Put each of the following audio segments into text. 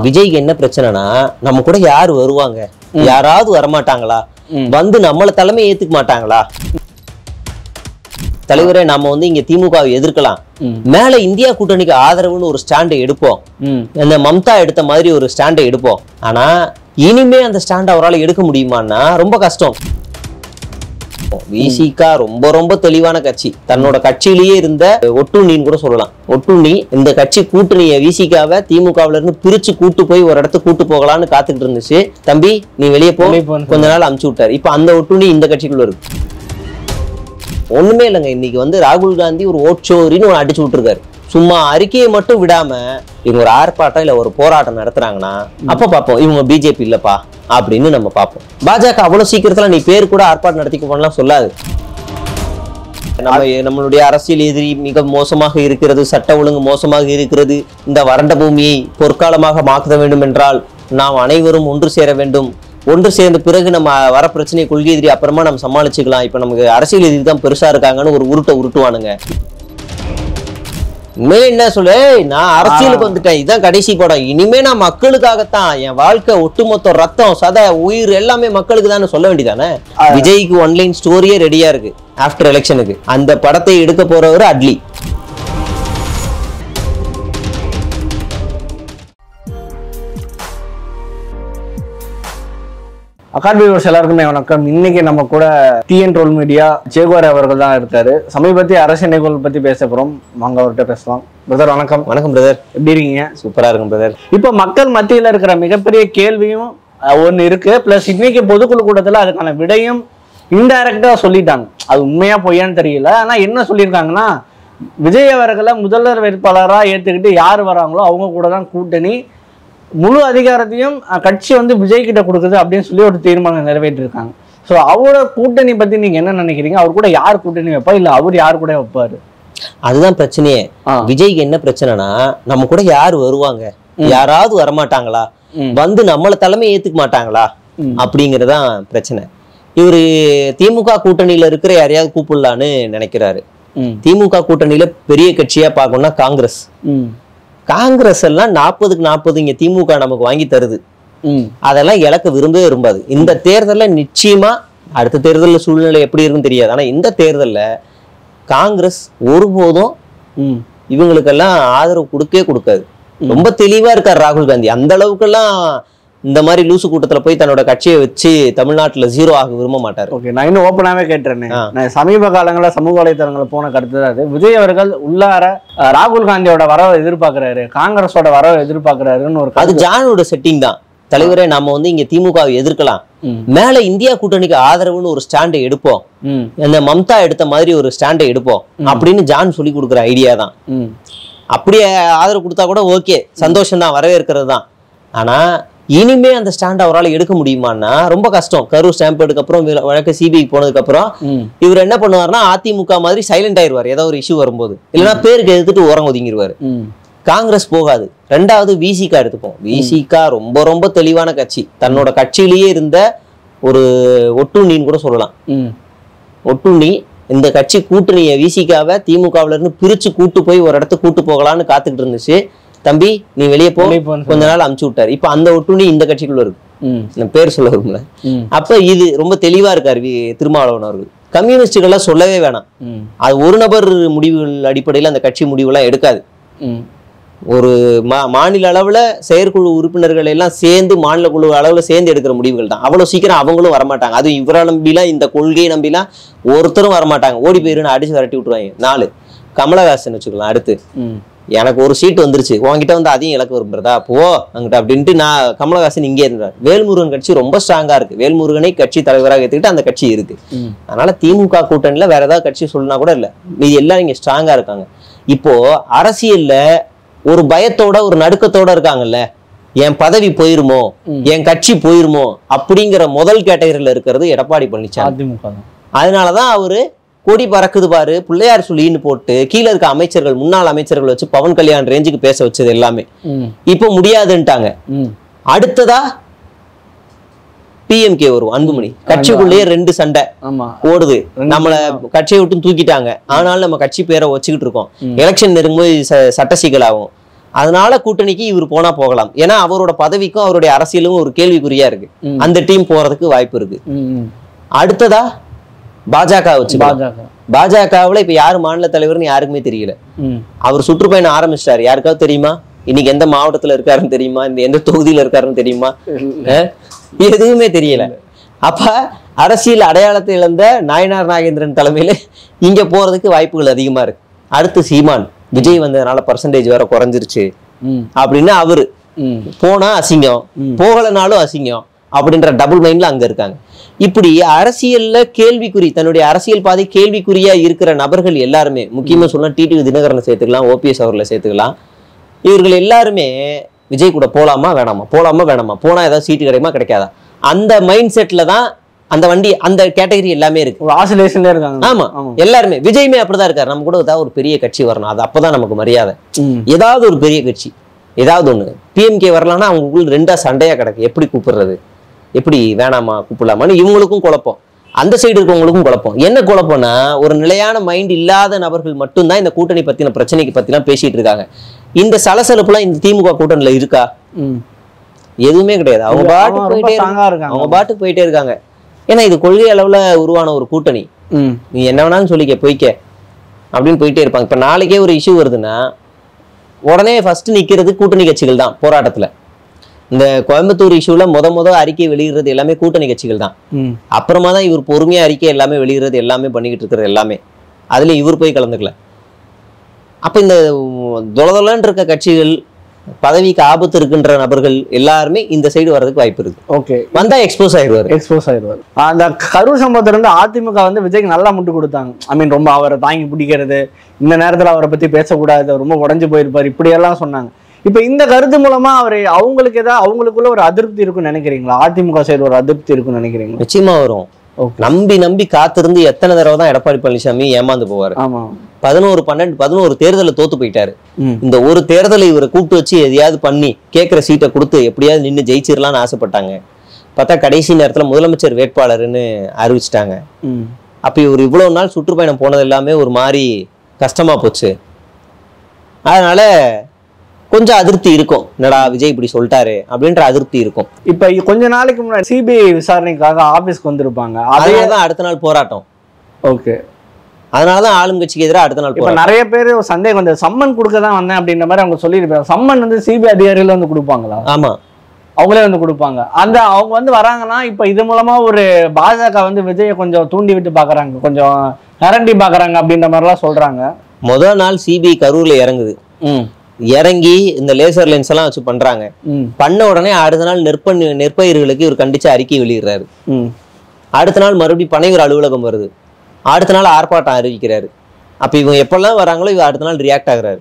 விஜய்க்கு என்ன பிரச்சனைனா நம்ம கூட யாரு வருவாங்க, யாராவது வரமாட்டாங்களா, வந்து நம்மள தலைமை ஏத்துக்க மாட்டாங்களா, தலைவரே நாம வந்து இங்க திமுகவை எதிர்க்கலாம், மேல இந்தியா கூட்டணிக்கு ஆதரவுன்னு ஒரு ஸ்டாண்டை எடுப்போம், அந்த மம்தா எடுத்த மாதிரி ஒரு ஸ்டாண்டை எடுப்போம். ஆனா இனிமே அந்த ஸ்டாண்ட் அவரால் எடுக்க முடியுமான்னா ரொம்ப கஷ்டம். விசிகா ரொம்ப ரொம்ப தெளிவான கட்சி. தன்னோட கட்சியிலேயே இருந்த ஒட்டுண்ணின்னு கூட சொல்லலாம். ஒட்டுண்ணி இந்த கட்சி கூட்டணிய விசிகாவை திமுகவுல இருந்து பிரிச்சு கூட்டு போய் ஒரு இடத்துக்கு கூட்டு போகலான்னு காத்துக்கிட்டு இருந்துச்சு. தம்பி நீ வெளியே போ கொஞ்ச நாள் அமுச்சு விட்டாரு. இப்ப அந்த ஒட்டுண்ணி இந்த கட்சிக்குள்ள இருக்கு. ஒண்ணுமே இல்லைங்க. இன்னைக்கு வந்து ராகுல் காந்தி ஒரு ஓட்சோரின்னு ஒன்று அடிச்சு விட்டுருக்காரு. சும்மா அறிக்கையை மட்டும் விடாம இவங்க ஒரு ஆர்ப்பாட்டம் இல்ல ஒரு போராட்டம் நடத்துறாங்கன்னா அப்ப பார்ப்போம் இவங்க பிஜேபி இல்லப்பா அப்படின்னு நம்ம பார்ப்போம். பாஜக அவ்வளவு சீக்கிரத்துல நீ பேர் கூட ஆர்ப்பாட்டம் நடத்திக்கலாம் சொல்லாது. நம்மளுடைய அரசியல் எதிரி மிக மோசமாக இருக்கிறது, சட்ட ஒழுங்கு மோசமாக இருக்கிறது, இந்த வறண்ட பூமியை பொற்காலமாக மாற்ற வேண்டும் என்றால் நாம் அனைவரும் ஒன்று சேர வேண்டும், ஒன்று சேர்ந்த பிறகு நம்ம வர பிரச்சனை கொள்கை எதிரி அப்புறமா நம்ம சமாளிச்சுக்கலாம், இப்ப நமக்கு அரசியல் எதிரி தான் பெருசா இருக்காங்கன்னு ஒரு உருட்டுவானுங்க. இனிமே என்ன சொல்லு, நான் அரசியலுக்கு வந்துட்டேன், இதுதான் கடைசி படம், இனிமே நான் மக்களுக்காகத்தான், என் வாழ்க்கை ஒட்டுமொத்த ரத்தம் சதை உயிர் எல்லாமே மக்களுக்கு தான் சொல்ல வேண்டியதானே. விஜய்க்கு ஒன்லைன் ஸ்டோரியே ரெடியா இருக்கு ஆஃப்டர் எலெக்ஷனுக்கு. அந்த படத்தை எடுக்க போறவர் அட்லி. அகாடமிவர்ஸ் எல்லாருக்குமே வணக்கம். இன்னைக்கு நம்ம கூட டிஎன் ட்ரோல் மீடியா ஜெயகோர் அவர்கள் தான் இருக்காரு. சமீபத்திய அரசியல் நிகழ்வு பத்தி பேச போறோம். வாங்க அவர்கிட்ட பேசலாம். பிரதர் வணக்கம். வணக்கம் பிரதர், எப்படி இருக்கீங்க? சூப்பரா இருக்கும் பிரதர். இப்போ மக்கள் மத்தியில இருக்கிற மிகப்பெரிய கேள்வியும் ஒண்ணு இருக்கு, பிளஸ் இன்னைக்கு பொதுக்குழு கூட்டத்துல அதுக்கான விடையும் இன்டைரக்டா சொல்லிட்டாங்க. அது உண்மையா பொய்யான்னு தெரியல. ஆனா என்ன சொல்லியிருக்காங்கன்னா, விஜய் அவர்களை முதல்வர் வேட்பாளரா ஏத்துக்கிட்டு யார் வராங்களோ அவங்க கூட தான் கூட்டணி, முழு அதிகாரத்தையும் கட்சி வந்து விஜய் கிட்ட கொடுக்குது அப்படின்னு சொல்லி ஒரு தீர்மானம் நிறைவேற்றிருக்காங்க. ஸோ அவரோட கூட்டணி பத்தி நீங்க என்ன நினைக்கிறீங்க? அவர் கூட யார் கூட்டணி வைப்பா, இல்ல அவர் யார் கூட வைப்பாரு? அதுதான் பிரச்சனையே. விஜய்க்கு என்ன பிரச்சனைனா நம்ம கூட யாரு வருவாங்க, யாராவது வரமாட்டாங்களா, வந்து நம்மள தலைமை ஏத்துக்க மாட்டாங்களா அப்படிங்கறதான் பிரச்சனை. இவரு திமுக கூட்டணியில இருக்கிற யாரையாவது கூப்பிடலான்னு நினைக்கிறாரு. திமுக கூட்டணியில பெரிய கட்சியா பார்க்கணும்னா காங்கிரஸ் எல்லாம் 40க்கு 40 இங்க திமுக நமக்கு வாங்கி தருது. அதெல்லாம் இழக்க விரும்பவே விரும்பாது. இந்த தேர்தல்ல நிச்சயமா, அடுத்த தேர்தலில் சூழ்நிலை எப்படி இருக்குன்னு தெரியாது, ஆனா இந்த தேர்தல்ல காங்கிரஸ் ஒருபோதும் இவங்களுக்கெல்லாம் ஆதரவு கொடுக்காது. ரொம்ப தெளிவா இருக்கார் ராகுல் காந்தி. அந்த அளவுக்கெல்லாம் இந்த மாதிரி லூசு கூட்டத்துல போய் தன்னோட கட்சியை வச்சு தமிழ்நாட்டுல 0 ஆக விரும்ப மாட்டாரு. ஓகே, நான் இன்னும் ஓப்பனாவே கேட்டுறேன். நான் சமீப காலங்களில் சமூக வலைத்தளங்களை போன கருத்து தான் விஜய் அவர்கள் உள்ளார ராகுல் காந்தியோட வரவை எதிர்பார்க்கிறாரு, காங்கிரஸோட வரவை எதிர்பார்க்கிறாருன்னு ஒரு, அது ஜானோட செட்டிங் தான். தலைவரே நாம வந்து இங்க திமுகவை எதிர்க்கலாம், மேல இந்தியா கூட்டணிக்கு ஆதரவுன்னு ஒரு ஸ்டாண்டை எடுப்போம், அந்த மம்தா எடுத்த மாதிரி ஒரு ஸ்டாண்டை எடுப்போம் அப்படின்னு ஜான் சொல்லி கொடுக்குற ஐடியா தான். அப்படியே ஆதரவு கொடுத்தா கூட ஓகே, சந்தோஷம் தான், வரவேற்கிறது தான். ஆனா இனிமே அந்த ஸ்டாண்ட் அவரால் எடுக்க முடியுமான்னா ரொம்ப கஷ்டம். கரூர் ஸ்டாம்ப் எடுக்கப்புறம் வழக்கு சிபிஐ போனதுக்கு அப்புறம் இவர் என்ன பண்ணுவாருன்னா அதிமுக மாதிரி சைலண்ட் ஆயிடுவார் ஏதாவது ஒரு இஷ்யூ வரும்போது, இல்லைன்னா பேருக்கு எடுத்துட்டு ஓரம் ஒதுங்கிடுவாரு. காங்கிரஸ் போகாது. ரெண்டாவது விசிகா எடுத்துப்போம். விசிகா ரொம்ப ரொம்ப தெளிவான கட்சி. தன்னோட கட்சியிலேயே இருந்த ஒரு ஒட்டுண்ணின்னு கூட சொல்லலாம். ஒட்டுண்ணி இந்த கட்சி கூட்டணிய விசிகாவை திமுகவுல இருந்து பிரிச்சு கூட்டு போய் ஒரு இடத்துக்கு கூட்டு போகலான்னு காத்துக்கிட்டு இருந்துச்சு. தம்பி நீ வெளியே போ கொஞ்ச நாள் அமுச்சு விட்டாரு. இப்ப அந்த ஒட்டுண்ணி இந்த கட்சிக்குள்ள இருக்கு. பேர் சொல்ல வரும்ல. அப்ப இது ரொம்ப தெளிவா இருக்காரு திருமாவளவன் அவர்கள். கம்யூனிஸ்டுகள்லாம் சொல்லவே வேணாம். அது ஒரு நபர் முடிவுகள் அடிப்படையில் அந்த கட்சி முடிவுலாம் எடுக்காது. ஒரு மாநில அளவுல செயற்குழு உறுப்பினர்கள் எல்லாம் சேர்ந்து மாநில குழு அளவுல சேர்ந்து எடுக்கிற முடிவுகள் தான். அவ்வளவு சீக்கிரம் அவங்களும் வரமாட்டாங்க. அது இவரை நம்பிலாம், இந்த கொள்கையை நம்பிலாம் ஒருத்தரும் வரமாட்டாங்க. ஓடி போயிருன்னு அடிச்சு விரட்டி விட்டுருவாங்க. 4 கமலஹாசன் வச்சுக்கலாம். அடுத்து எனக்கு ஒரு சீட் வந்துருச்சு, உங்ககிட்ட வந்து அதையும் இழக்க விரும்புறதா, போ அங்கிட்ட அப்படின்ட்டு நான் கமலஹாசன் இங்கே இருந்தார். வேல்முருகன் கட்சி ரொம்ப ஸ்ட்ராங்கா இருக்கு. வேல்முருகனை கட்சி தலைவராக ஏற்றுக்கிட்டு அந்த கட்சி இருக்கு. அதனால திமுக கூட்டணியில வேற ஏதாவது கட்சி சொல்லனா கூட இல்லை, மீது எல்லாம் இங்க ஸ்ட்ராங்கா இருக்காங்க. இப்போ அரசியல்ல ஒரு பயத்தோட ஒரு நடுக்கத்தோட இருக்காங்கல்ல, என் பதவி போயிருமோ, என் கட்சி போயிருமோ அப்படிங்கிற முதல் கேட்டகரியில இருக்கிறது எடப்பாடி பழனிசாமி. அதனாலதான் அவரு கொடி பறக்குது பாரு பிள்ளையார் சொல்லின்னு போட்டு கீழே இருக்க அமைச்சர்கள், முன்னாள் அமைச்சர்கள் வச்சு பவன் கல்யாண் ரேஞ்சுக்கு பேச வச்சது எல்லாமே இப்ப முடியாதுன்ட்டாங்க. அடுத்ததா பிஎம்கே வரும். அன்புமணி கட்சிக்குள்ளேயே 2 சண்டை ஓடுது. நம்மள கட்சியை விட்டு தூக்கிட்டாங்க, ஆனாலும் நம்ம கட்சி பேரை வச்சுக்கிட்டு இருக்கோம். எலெக்ஷன் நெருங்கும்போது சட்ட சிக்கல் ஆகும். அதனால கூட்டணிக்கு இவர் போனா போகலாம். ஏன்னா அவரோட பதவிக்கும் அவருடைய அரசியலும் ஒரு கேள்விக்குறியா இருக்கு. அந்த டீம் போறதுக்கு வாய்ப்பு இருக்கு. அடுத்ததா பாஜக வச்சு பாஜகவுல இப்ப யாரு மாநில தலைவர்னு யாருக்குமே தெரியல. அவர் சுற்றுப்பயணம் ஆரம்பிச்சிட்டாரு. யாருக்காவது தெரியுமா இன்னைக்கு எந்த மாவட்டத்துல இருக்காருன்னு தெரியுமா, இந்த எந்த தொகுதியில இருக்காருன்னு தெரியுமா? எதுவுமே தெரியல. அப்ப அரசியல் அடையாளத்தை இழந்த நாயனார் நாகேந்திரன் தலைமையில இங்க போறதுக்கு வாய்ப்புகள் அதிகமா இருக்கு. அடுத்து சீமான், விஜய் வந்ததுனால பர்சன்டேஜ் வேற குறைஞ்சிருச்சு அப்படின்னு அவரு போனா அசிங்கம், போகலனாலும் அசிங்கம் அப்படின்ற டபுள் மைண்ட்ல அங்க இருக்காங்க. இப்படி அரசியல்ல கேள்விக்குறி, தன்னுடைய அரசியல் பாதை கேள்விக்குறியா இருக்கிற நபர்கள் எல்லாருமே, முக்கியமா சொன்னா டிடிவி தினகரனை சேர்த்துக்கலாம், ஓபிஎஸ் அவர்களை சேர்த்துக்கலாம். இவர்கள் எல்லாருமே விஜய் கூட போலாமா வேணாமா, போலாமா வேணாமா, போனா ஏதாவது சீட்டு கிடைக்குமா கிடைக்காதா, அந்த மைண்ட் செட்ல தான் அந்த வண்டி, அந்த கேட்டகரி எல்லாமே இருக்கு. ஆசிலேஷன்ல இருக்காங்க. ஆமா, எல்லாருமே. விஜய்மே அப்படிதான் இருக்காரு. நம்ம கூட ஏதாவது ஒரு பெரிய கட்சி வரணும், அது அப்பதான் நமக்கு மரியாதை. ஏதாவது ஒரு பெரிய கட்சி ஏதாவது ஒண்ணு பிஎம்கே வரலாம்னா அவங்களுக்குள்ள ரெண்டா சண்டையா கிடக்கு. எப்படி கூப்பிடுறது, எப்படி வேணாமா கூப்பிடலாமான்னு இவங்களுக்கும் குழப்பம், அந்த சைடு இருக்கவங்களுக்கும் குழப்பம். என்ன குழப்பம்னா ஒரு நிலையான மைண்ட் இல்லாத நபர்கள் மட்டும்தான் இந்த கூட்டணி பத்தின பிரச்சனைக்கு பத்திலாம் பேசிட்டு இருக்காங்க. இந்த சலசலப்புலாம் இந்த திமுக கூட்டணியில இருக்கா? எதுவுமே கிடையாது. அவங்க பாட்டுக்கு போயிட்டே இருக்காங்க. ஏன்னா இது கொள்கை அளவுல உருவான ஒரு கூட்டணி. நீ என்ன வேணாலும் சொல்லிக்க, போய்க்க அப்படின்னு போயிட்டே இருப்பாங்க. இப்ப நாளைக்கே ஒரு இஷ்யூ வருதுன்னா உடனே ஃபர்ஸ்ட் நிக்கிறது கூட்டணி கட்சிகள் தான் போராட்டத்துல. இந்த கோயம்புத்தூர் இஷ்யூல முத அறிக்கை வெளியிடுறது எல்லாமே கூட்டணி கட்சிகள் தான். அப்புறமா தான் இவர் பொறுமையா அறிக்கை எல்லாமே வெளியிடுறது, எல்லாமே பண்ணிக்கிட்டு இருக்கிறது எல்லாமே. அதுல இவர் போய் கலந்துக்கல. அப்ப இந்த தொலதொலன்னு இருக்க கட்சிகள், பதவிக்கு ஆபத்து இருக்கின்ற நபர்கள் எல்லாருமே இந்த சைடு வர்றதுக்கு வாய்ப்பு இருக்கு. ஓகே, வந்தா எக்ஸ்போஸ் ஆயிடுவாரு. அந்த கரூர் சம்பவத்துல இருந்து அதிமுக வந்து விஜய்க்கு நல்லா முட்டு கொடுத்தாங்க. ஐ மீன் ரொம்ப அவரை தாங்கி பிடிக்கிறது, இந்த நேரத்துல அவரை பத்தி பேசக்கூடாது, ரொம்ப உடஞ்சு போயிருப்பாரு, இப்படி எல்லாம் சொன்னாங்க. இப்ப இந்த கருத்து மூலமா அவங்களுக்கு ஏதாவது அவங்களுக்குள்ள ஒரு அதிருப்தி இருக்குன்னு நினைக்கிறீங்களா? அதிமுக சைடு ஒரு அதிருப்தி இருக்குன்னு நினைக்கிறீங்களா? நிச்சயமா வரும். நம்பி காத்திருந்து எத்தனை தடவை தான் எடப்பாடி பழனிசாமி ஏமாந்து போவாரு. 11 தேர்தலை தோத்து போயிட்டாரு. இந்த ஒரு தேர்தலை இவரை கூப்பிட்டு வச்சு எதையாவது பண்ணி கேட்கிற சீட்டை கொடுத்து எப்படியாவது நின்று ஜெயிச்சிடலாம்னு ஆசைப்பட்டாங்க. பார்த்தா கடைசி நேரத்துல முதலமைச்சர் வேட்பாளர்னு அறிவிச்சிட்டாங்க. அப்ப இவர் இவ்வளவு நாள் சுற்றுப்பயணம் போனது எல்லாமே ஒரு மாதிரி கஷ்டமா போச்சு. அதனால கொஞ்சம் அதிருப்தி இருக்கும். என்னடா விஜய் இப்படி சொல்லிட்டாரு அப்படின்ற அதிருப்தி இருக்கும். இப்ப கொஞ்ச நாளைக்கு முன்னாடி சிபிஐ விசாரணைக்காக ஆபீஸ்க்கு வந்திருப்பாங்க. அதனாலதான் அடுத்த நாள் போராட்டம். ஓகே, அதனாலதான் ஆளும் கட்சிக்கு எதிராக அடுத்த நாள். இப்ப நிறைய பேர் சந்தேகம் வந்து சம்மன் கொடுக்க தான் வந்தேன் அப்படின்ற மாதிரி அவங்க சொல்லியிருப்பாங்க. சம்மன் வந்து சிபிஐ அதிகாரிகள் வந்து கொடுப்பாங்களா? ஆமா, அவங்களே வந்து கொடுப்பாங்க. அவங்க வந்து வராங்கன்னா இப்ப இது மூலமா ஒரு பாஜக வந்து விஜயை கொஞ்சம் தூண்டி விட்டு பாக்குறாங்க, கொஞ்சம் கரண்டி பாக்குறாங்க அப்படின்ற மாதிரி எல்லாம் சொல்றாங்க. முதல் நாள் சிபிஐ கரூர்ல இறங்குது. இறங்கி இந்த லேசர் லென்ஸ் எல்லாம் வச்சு பண்றாங்க. பண்ண உடனே அடுத்த நாள் நெற்பயிர்களுக்கு இவர் கண்டிச்சு அறிக்கை வெளியிடுறாரு. அடுத்த நாள் மறுபடியும் பனையூர் அலுவலகம் வருது. அடுத்த நாள் ஆர்ப்பாட்டம் அறிவிக்கிறாரு. அப்ப இவங்க எப்பெல்லாம் வராங்களோ இவங்க அடுத்த நாள் ரியாக்ட் ஆகுறாரு.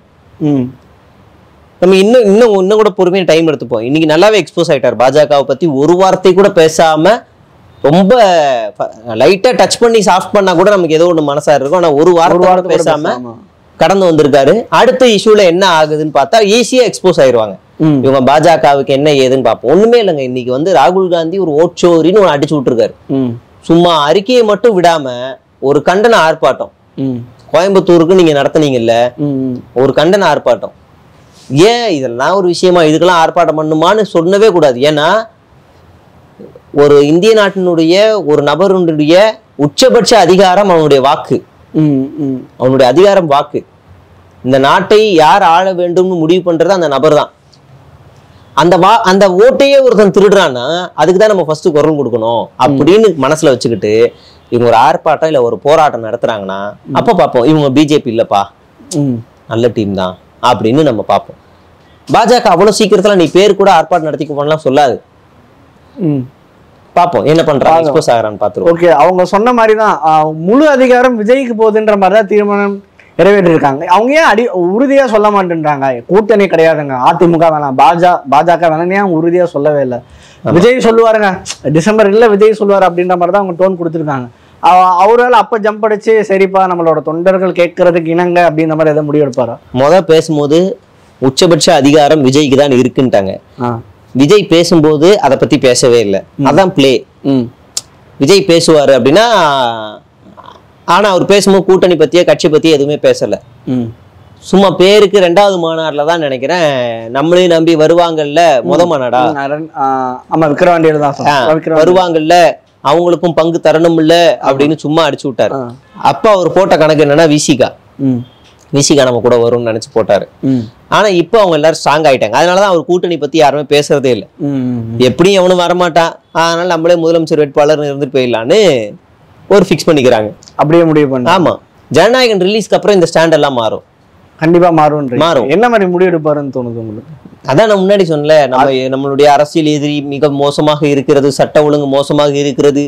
நம்ம இன்னும் கூட பொறுமையா டைம் எடுத்துப்போம். இன்னைக்கு நல்லாவே எக்ஸ்போஸ் ஆயிட்டார். பாஜகவை பத்தி ஒரு வார்த்தை கூட பேசாம, ரொம்ப லைட்டா டச் பண்ணி சாஃப்ட் பண்ணா கூட நமக்கு ஏதோ ஒண்ணு மனசா இருக்கும். ஆனா ஒரு வார்த்தை பேசாம கடந்து வந்திருக்காரு. அடுத்த இஷ்யூல என்ன ஆகுதுன்னு பார்த்தா ஈஸியா எக்ஸ்போஸ் ஆயிடுவாங்க. இவங்க பாஜகவுக்கு என்ன ஏதுன்னு பார்ப்போம். ஒண்ணுமே இல்லைங்க. இன்னைக்கு வந்து ராகுல் காந்தி ஒரு ஓட்சோரின்னு ஒன்று அடிச்சு விட்டுருக்காரு. சும்மா அறிக்கையை மட்டும் விடாம ஒரு கண்டன ஆர்ப்பாட்டம் கோயம்புத்தூருக்கு நீங்க நடத்துனீங்கல்ல, ஒரு கண்டன ஆர்ப்பாட்டம். ஏன் இதெல்லாம் ஒரு விஷயமா, இதுக்கெல்லாம் ஆர்ப்பாட்டம் பண்ணுமான்னு சொல்லவே கூடாது. ஏன்னா ஒரு இந்திய நாட்டினுடைய ஒரு நபருடைய உச்சபட்ச அதிகாரம் அவனுடைய வாக்கு. அவனுடைய அதிகாரம் வாக்கு. இந்த நாட்டை யார் ஆள வேண்டும்னு முடிவு பண்றது அந்த நபர் தான். அந்த ஓட்டையே ஒருத்தன் திருடுறான்னா அதுக்கு தான் நம்ம ஃபர்ஸ்ட் குரல் கொடுக்கணும் அப்படின்னு மனசுல வச்சுக்கிட்டு இவங்க ஒரு ஆர்ப்பாட்டம் இல்ல ஒரு போராட்டம் நடத்துறாங்கன்னா அப்ப பார்ப்போம் இவங்க பிஜேபி இல்லப்பா, நல்ல டீம் தான் அப்படின்னு நம்ம பார்ப்போம். பாஜக அவ்வளவு சீக்கிரத்துல நீ பேர் கூட ஆர்ப்பாட்டம் நடத்திக்க போனலாம் சொல்லாது. பாப்போம் என்ன பண்றாங்க, எக்ஸ்போஸ் ஆகறான்னு பாத்துருவோம். ஓகே, அவங்க சொன்ன மாதிரி தான் முழு அதிகாரம் விஜய்க்கு போகுதுன்ற மாதிரி தான் தீர்மானம் நிறைவேற்றிருக்காங்க. அவங்க ஏன் உறுதியா சொல்ல மாட்டேன்றாங்க? கூட்டணி கிடையாதுங்க, அதிமுக வேணாம், பாஜக வேணாம், உறுதியா சொல்லவே இல்லை. விஜய் சொல்லுவாருங்க, டிசம்பர் இல்ல விஜய் சொல்லுவாரு அப்படின்ற மாதிரி தான் அவங்க டோன் கொடுத்துருக்காங்க. அவரால் அப்ப ஜம்ப் அடிச்சு சரிப்பா நம்மளோட தொண்டர்கள் கேட்கறதுக்கு இணங்க அப்படின்ற மாதிரி எதாவது முடிவெடுப்பாரா? பேசும்போது உச்சபட்ச அதிகாரம் விஜய்க்கு தான் இருக்குன்ட்டாங்க. விஜய் பேசும்போது அதை பத்தி பேசவே இல்லை. அதான் பிளே. விஜய் பேசுவாரு அப்படின்னா, ஆனா அவர் பேசும்போது கூட்டணி பத்தியோ கட்சி பத்தியோ எதுவுமே பேசல. சும்மா பேருக்கு 2வது மாநாடுல தான் நினைக்கிறேன் நம்மளையும் நம்பி வருவாங்கல்ல மாநாடா. ஆமா விக்கிரவாண்டியில தான் வருவாங்கல்ல அவங்களுக்கும் பங்கு தரணும் இல்ல அப்படின்னு சும்மா அடிச்சு விட்டாரு. அப்ப அவர் போட்ட கணக்கு என்னன்னா விசிகா நம்ம கூட வரும்னு நினைச்சு போட்டாரு. ஆனா இப்ப அவங்க எல்லாரும் ஸ்ட்ராங் ஆயிட்டாங்க. அதனாலதான் அவர் கூட்டணி பத்தி யாருமே பேசுறதே இல்லை. எப்படியும் எவனும் வரமாட்டான், அதனால நம்மளே முதலமைச்சர் வேட்பாளர் இருந்துட்டு போயிடலான்னு ஒரு ஃபிக்ஸ் பண்ணிக்கிறாங்க. அப்படியே முடிவு பண்ண. ஆமா, ஜனநாயகன் ரிலீஸ்க்கு அப்புறம் இந்த ஸ்டாண்ட் எல்லாம் மாறும். கண்டிப்பா மாறும். என்ன மாதிரி முடிவு எடுப்பாருன்னு தோணுது உங்களுக்கு? அதான் நான் முன்னாடி சொன்னல, நம்மளுடைய அரசியல் எதிரி மிக மோசமாக இருக்கிறது, சட்ட ஒழுங்கு மோசமாக இருக்கிறது.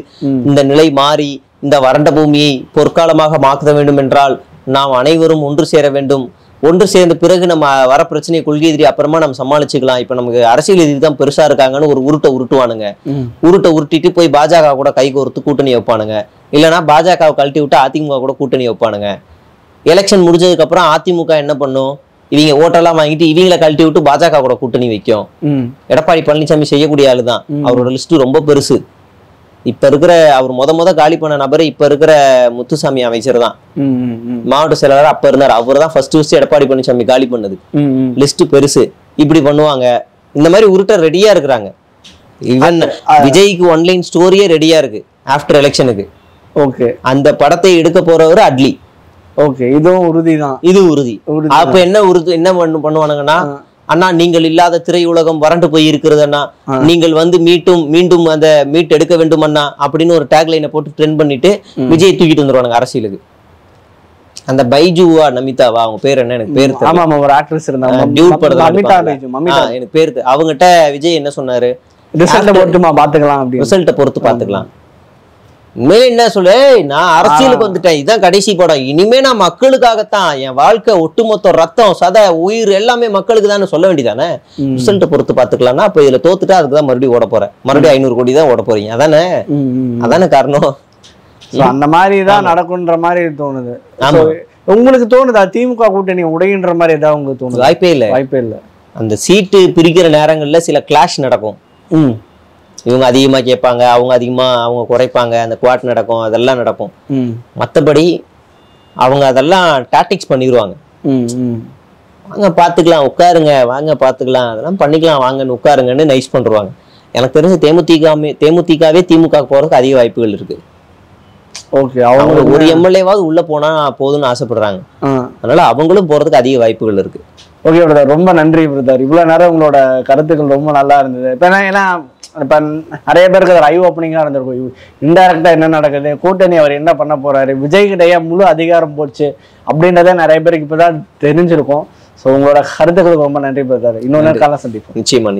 இந்த நிலை மாறி இந்த வறண்ட பூமியை பொற்காலமாக மாற்ற வேண்டும் என்றால் நாம் அனைவரும் ஒன்று சேர வேண்டும். ஒன்று சேர்ந்த பிறகு நம்ம வர பிரச்சனையை கொள்கை எதிரி அப்புறமா நம்ம சமாளிச்சுக்கலாம். இப்ப நமக்கு அரசியல் எதிரி தான் பெருசா இருக்காங்கன்னு ஒரு உருட்டுவானுங்க. உருட்டிட்டு போய் பாஜக கூட கை கோர்த்து கூட்டணி வைப்பானுங்க. இல்லைன்னா பாஜகவை கழட்டி விட்டு அதிமுக கூட கூட்டணி வைப்பானுங்க. எலெக்ஷன் முடிஞ்சதுக்கு அப்புறம் அதிமுக என்ன பண்ணும், இவங்க ஓட்டெல்லாம் வாங்கிட்டு இவங்களை கழட்டி விட்டு பாஜக கூட கூட்டணி வைக்கும். எடப்பாடி பழனிசாமி செய்யக்கூடிய ஆளுதான். அவரோட லிஸ்ட் ரொம்ப பெருசு. இப்ப இருக்கிற அவர் முத காலி பண்ண நபர் இப்ப இருக்கிற முத்துசாமி அமைச்சர் தான், மாவட்ட செயலாளர் அப்ப இருந்தார். அவர் தான் ஃபர்ஸ்ட் எடப்பாடி பழனிசாமி காலி பண்ணது. லிஸ்ட் பெருசு. இப்படி பண்ணுவாங்க. இந்த மாதிரி உருட்ட ரெடியா இருக்கிறாங்க. ஈவன் விஜய்க்கு ஒன்லைன் ஸ்டோரியே ரெடியா இருக்கு ஆஃப்டர் எலெக்ஷனுக்கு. ஓகே, அந்த படத்தை எடுக்க போறவர் அட்லி. ஓகே, இதுவும் உறுதிதான். இது உறுதி. அப்ப என்ன பண்ணுவானுங்கன்னா, அண்ணா நீங்கள் இல்லாத திரையுலகம் வறண்டு போய் இருக்கிறது அண்ணா, நீங்கள் வந்து மீண்டும் அந்த மீட் எடுக்க வேண்டும் அண்ணா அப்படின்னு ஒரு டேக்லைனை போட்டு ட்ரெண்ட் பண்ணிட்டு விஜய் தூக்கிட்டு வந்துருவானுங்க அரசியலுக்கு. அந்த பைஜுவா நமிதாவா அவங்க பேர் என்ன எனக்கு பேர் தெரியல, ஒரு ஆக்ட்ரஸ் இருந்தாங்க, டியூட் படத்துல எனக்கு பேர். அவங்ககிட்ட விஜய் என்ன சொன்னாரு, ரிசல்ட்டை பொறுத்து பாத்துக்கலாம். உண்மையில என்ன சொல்லு, நான் அரசியலுக்கு வந்துட்டேன், இதுதான் கடைசி படம், இனிமே நான் மக்களுக்காகத்தான், என் வாழ்க்கை ஒட்டுமொத்த ரத்தம் சதை உயிர் எல்லாமே மக்களுக்கு தான் சொல்ல வேண்டியதானே. ரிசல்ட்டை பொறுத்து பாத்துக்கலாம்னா அப்ப இதுல தோத்துட்டா அதுக்குதான் மறுபடியும் ஓட போறேன், மறுபடியும் 500 கோடி தான் ஓட போறீங்க. அதானே காரணம். அந்த மாதிரிதான் நடக்கும்ன்ற மாதிரி தோணுது. உங்களுக்கு தோணுதா திமுக கூட்டணி உடையின்ற மாதிரி ஏதாவது உங்களுக்கு தோணுது? வாய்ப்பே இல்ல. அந்த சீட்டு பிரிக்கிற நேரங்கள்ல சில கிளாஷ் நடக்கும். இவங்க அதிகமா கேட்பாங்க, அவங்க குறைப்பாங்க, அந்த குவாட் நடக்கும், அதெல்லாம் நடக்கும். மற்றபடி அவங்க அதெல்லாம் டாக்டிக்ஸ் பண்ணிடுவாங்க. வாங்க பாத்துக்கலாம், உட்காருங்க, வாங்க பாத்துக்கலாம், அதெல்லாம் பண்ணிக்கலாம், வாங்கன்னு உட்காருங்கன்னு நைஸ் பண்ணுவாங்க. எனக்கு தெரிஞ்ச தேமுதிகவே திமுக போறதுக்கு அதிக வாய்ப்புகள் இருக்கு. ஓகே, அவங்க ஒரு எம்எல்ஏவாவது உள்ள போனா போதும்னு ஆசைப்படுறாங்க. அதனால அவங்களும் போறதுக்கு அதிக வாய்ப்புகள் இருக்கு. ஓகே பிரதர், ரொம்ப நன்றி பிரதர். இவ்வளவு நேரம் உங்களோட கருத்துக்கள் ரொம்ப நல்லா இருந்தது. ஏன்னா இப்ப நிறைய பேருக்கு அது ஐ ஓப்பனிங்கா இருந்திருக்கும். இன்டைரக்டா என்ன நடக்குது, கூட்டணி அவர் என்ன பண்ண போறாரு, விஜய் கிட்டே முழு அதிகாரம் போச்சு அப்படின்றத நிறைய பேருக்கு இப்பதான் தெரிஞ்சிருக்கும். ஸோ உங்களோட கருத்துக்களுக்கு ரொம்ப நன்றி பிரதர். இன்னொரு காலம் சந்திப்போம். நிச்சயமா.